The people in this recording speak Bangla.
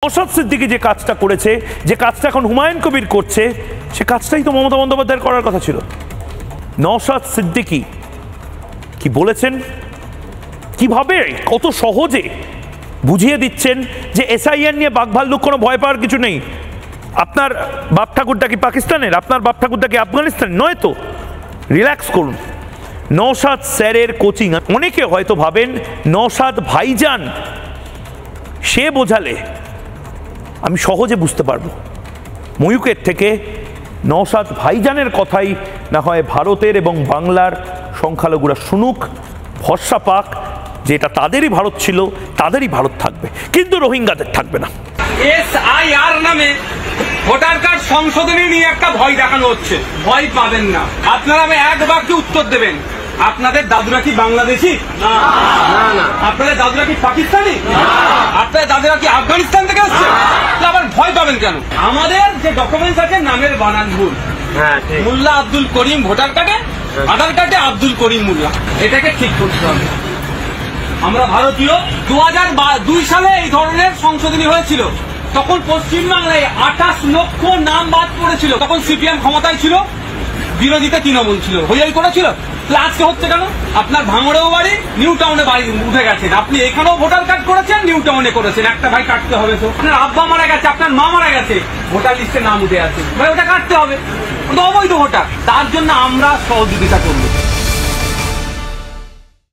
নওশাদ সিদ্দিকী যে কাজটা করেছে, যে কাজটা এখন হুমায়ুন কবির করছে, সে কাজটাই তো মমতা বন্দ্যোপাধ্যায়ের করার কথা ছিল। নওশাদ সিদ্দিকী কি বলেছেন, কিভাবে কত সহজে বুঝিয়ে দিচ্ছেন যে এসআইআর নিয়ে বাঘভাল্লুক, কোনো ভয় পাওয়ার কিছু নেই। আপনার বাপ ঠাকুরটা কি পাকিস্তানের, আপনার বাপ ঠাকুরটা কি আফগানিস্তান নয়, তো রিল্যাক্স করুন। নওশাদ স্যারের কোচিং, অনেকে হয়তো ভাবেন নওশাদ ভাইজান সে বোঝালে আমি সহজে বুঝতে পারবো। ময়ূকের থেকে নওশাদ ভাইজানের কথাই না হয় ভারতের এবং বাংলার সংখ্যালঘুরা শুনুক, ভরসা পাক যে এটা তাদেরই ভারত ছিল, তাদেরই ভারত থাকবে, কিন্তু রোহিঙ্গাদের থাকবে না। এসআইআর নামে ভোটার কার্ড সংশোধনী নিয়ে একটা ভয় দেখানো হচ্ছে। ভয় পাবেন না, আপনারা আমি এক বাক্যে উত্তর দেবেন। আপনাদের দাদুরা কি বাংলাদেশি? না না। আপনাদের দাদুরা কি পাকিস্তানি? না। আপনাদের দাদুরা কি আফগানিস্তান থেকে আসছে? আবার ভয় পাবেন কেন? আমাদের যে ডকুমেন্টস আছে নামের বানান ভুল। মোল্লা আব্দুল করিম ভোটার কার্ডে, আধার কার্ডে আব্দুল করিম মোল্লা, এটাকে ঠিক করতে হবে। আমরা ভারতীয়। 2002 সালে এই ধরনের সংশোধনী হয়েছিল, তখন পশ্চিমবাংলায় 28 লক্ষ নাম বাদ পড়েছিল। তখন সিপিএম ক্ষমতায় ছিল, বিরোধীতে তৃণমূল ছিল, হইয়াই করেছিল। আজকে হচ্ছে কেন? আপনার ভাঙড়েও বাড়ি, নিউ টাউনে বাড়ি উঠে গেছেন, আপনি এখানেও ভোটার কার্ড করেছেন, নিউ টাউনে করেছেন, একটা ভাই কাটতে হবে। তো আপনার আব্বা মারা গেছে, আপনার মা মারা গেছে, ভোটার লিস্টে নাম উঠে আছে, ভাই ওটা কাটতে হবে, ওটা অবৈধ ভোটার। তার জন্য আমরা সহযোগিতা করবো।